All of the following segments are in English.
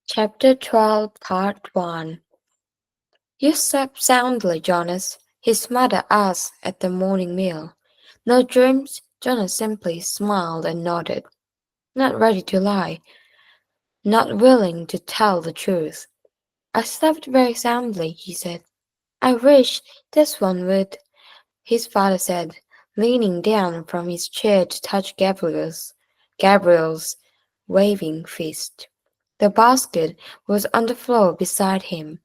Chapter 12, Part 1. You slept soundly, Jonas, his mother asked at the morning meal. No dreams? Jonas simply smiled and nodded, not ready to lie, not willing to tell the truth. I slept very soundly, he said. I wish this one would, his father said, leaning down from his chair to touch Gabriel's waving fist. The basket was on the floor beside him.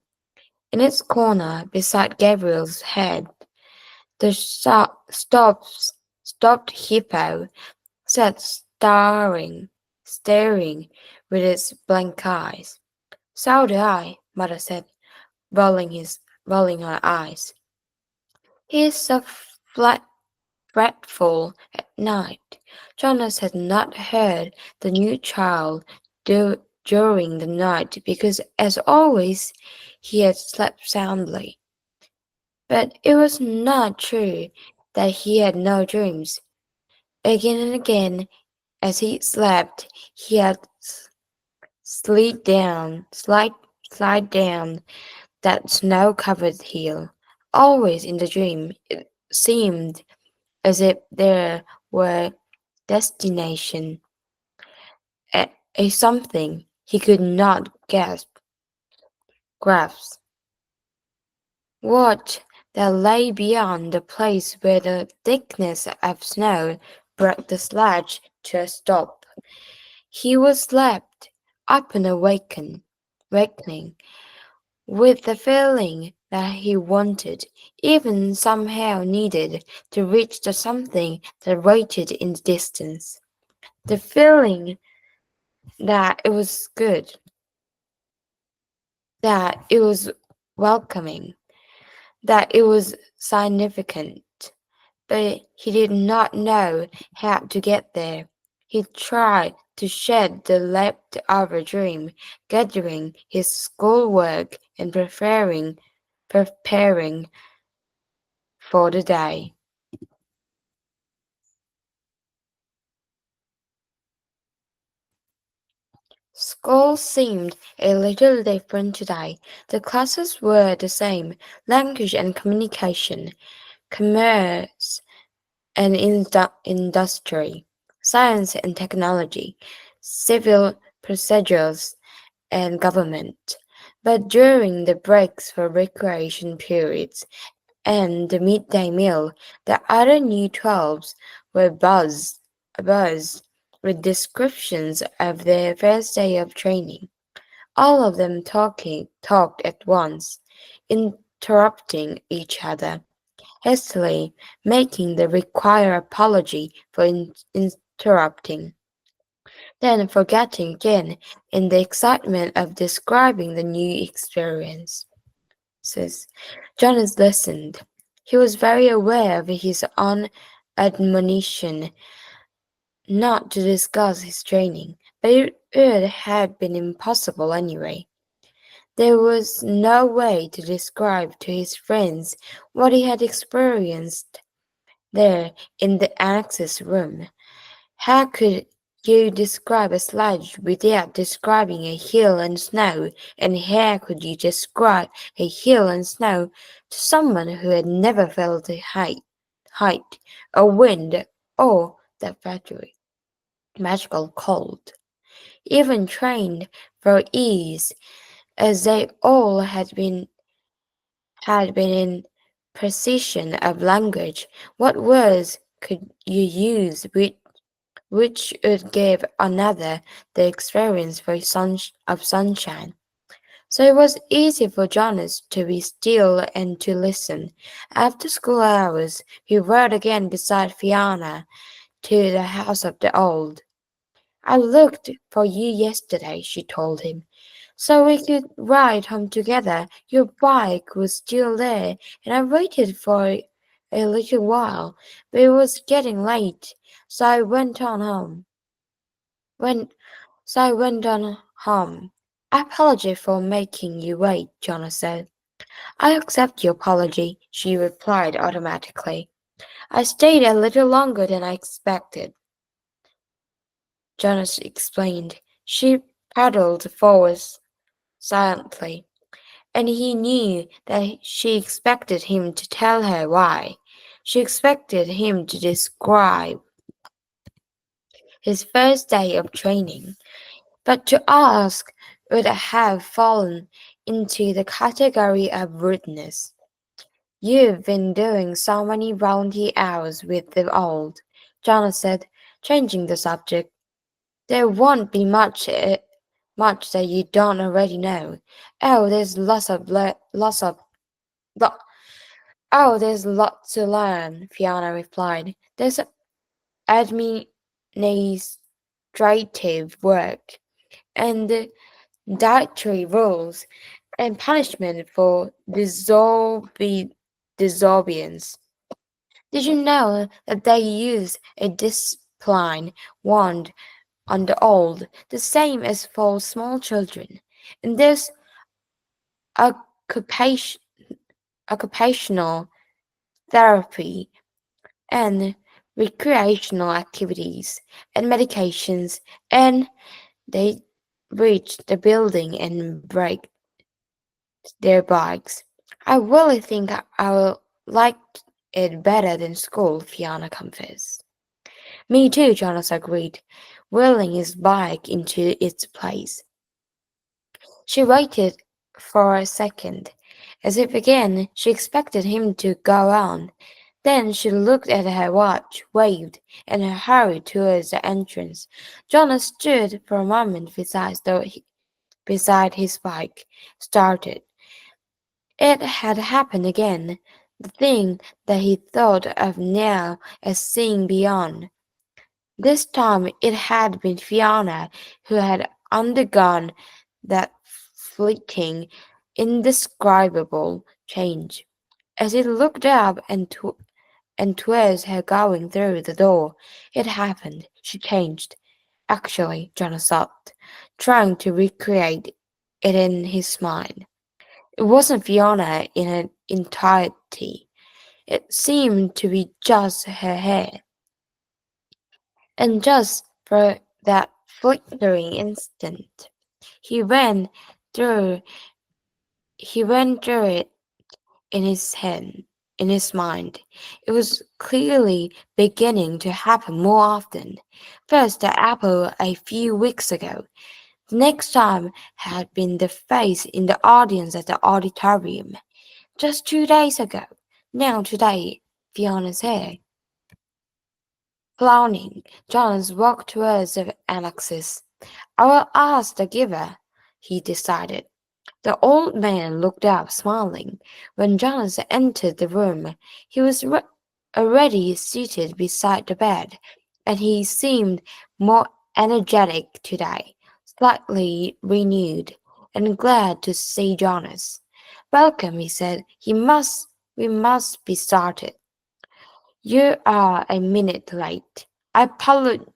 In its corner, beside Gabriel's head, the stopped hippo sat staring with its blank eyes. So do I, Mother said, rolling her eyes. He is so fretful at night. Jonas had not heard the new child during the night because, as always, he had slept soundly. But it was not true that he had no dreams. Again and again, as he slept, he had slide down that snow-covered hill. Always in the dream, it seemed as if there were destination, a something he could not grasp. What that lay beyond the place where the thickness of snow brought the sledge to a stop. He was left up and awakening, with the feeling that he wanted, even somehow needed, to reach the something that waited in the distance. The feeling that it was good, that it was welcoming, that it was significant. But he did not know how to get there. He tried to shed the leftover dream, gathering his schoolwork and preparing for the day. School seemed a little different today. The classes were the same: language and communication, commerce and industry, science and technology, civil procedures, and government. But during the breaks for recreation periods and the midday meal, the other new 12s were abuzz with descriptions of their first day of training. All of them talked at once, interrupting each other, hastily making the required apology for interrupting, then forgetting again in the excitement of describing the new experience. Jonas listened. He was very aware of his own admonition not to discuss his training, but it would have been impossible anyway. There was no way to describe to his friends what he had experienced there in the annex's room. How could you describe a sledge without describing a hill and snow? And how could you describe a hill and snow to someone who had never felt a height, a wind, or that magical cold? Even trained for ease, as they all had been in precision of language, what words could you use which would give another the experience of sunshine? So it was easy for Jonas to be still and to listen. After school hours, he rode again beside Fiona to the house of the old. I looked for you yesterday, she told him, so we could ride home together. Your bike was still there, and I waited for a little while, but it was getting late, so I went on home. When so I went on home. I apologize for making you wait, Jonas said. I accept your apology, she replied automatically. I stayed a little longer than I expected, Jonas explained. She paddled silently, and he knew that she expected him to tell her why. She expected him to describe his first day of training, but to ask would have fallen into the category of rudeness. You've been doing so many volunteer hours with the old, Jonas said, changing the subject. There won't be much that you don't already know. Oh, there's lo- there's lots to learn, Fiona replied. There's administrative work and dietary rules and punishment for disobedience. Did you know that they use a discipline wand on the old, the same as for small children? And there's occupation, occupational therapy and recreational activities and medications, and they reach the building and break their bikes. I really think I will like it better than school, Fiona confessed. Me too, Jonas agreed, wheeling his bike into its place. She waited for a second, as if again she expected him to go on. Then she looked at her watch, waved, and hurried towards the entrance. Jonas stood for a moment beside his bike, started. It had happened again, the thing that he thought of now as seeing beyond. This time it had been Fiona who had undergone that fleeting, indescribable change. As he looked up and towards her going through the door, it happened. She changed. Actually, Jonas thought, trying to recreate it in his mind. It wasn't Fiona in her entirety. It seemed to be just her hair. And just for that flickering instant, he ran through he ran through it in his head, in his mind. It was clearly beginning to happen more often. First the apple a few weeks ago. The next time had been the face in the audience at the auditorium. Just 2 days ago. Now today, Fiona's hair. Frowning, Jonas walked towards Alexis. I will ask the giver, he decided. The old man looked up, smiling. When Jonas entered the room, he was already seated beside the bed, and he seemed more energetic today, slightly renewed, and glad to see Jonas. Welcome, he said. We must be started. You are a minute late. I apologize,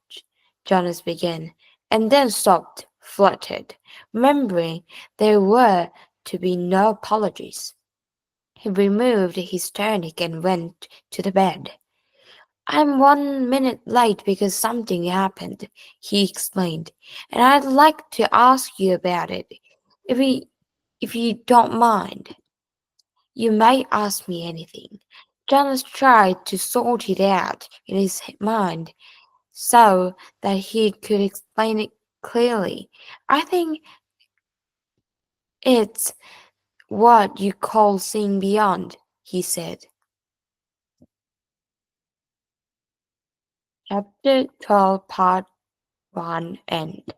Jonas began, and then stopped, fluttered, remembering there were to be no apologies. He removed his tunic and went to the bed. I'm 1 minute late because something happened, he explained, and I'd like to ask you about it, if you, if you don't mind. You may ask me anything. Jonas tried to sort it out in his mind so that he could explain it clearly. I think it's what you call seeing beyond, he said. Chapter 12, Part 1 End.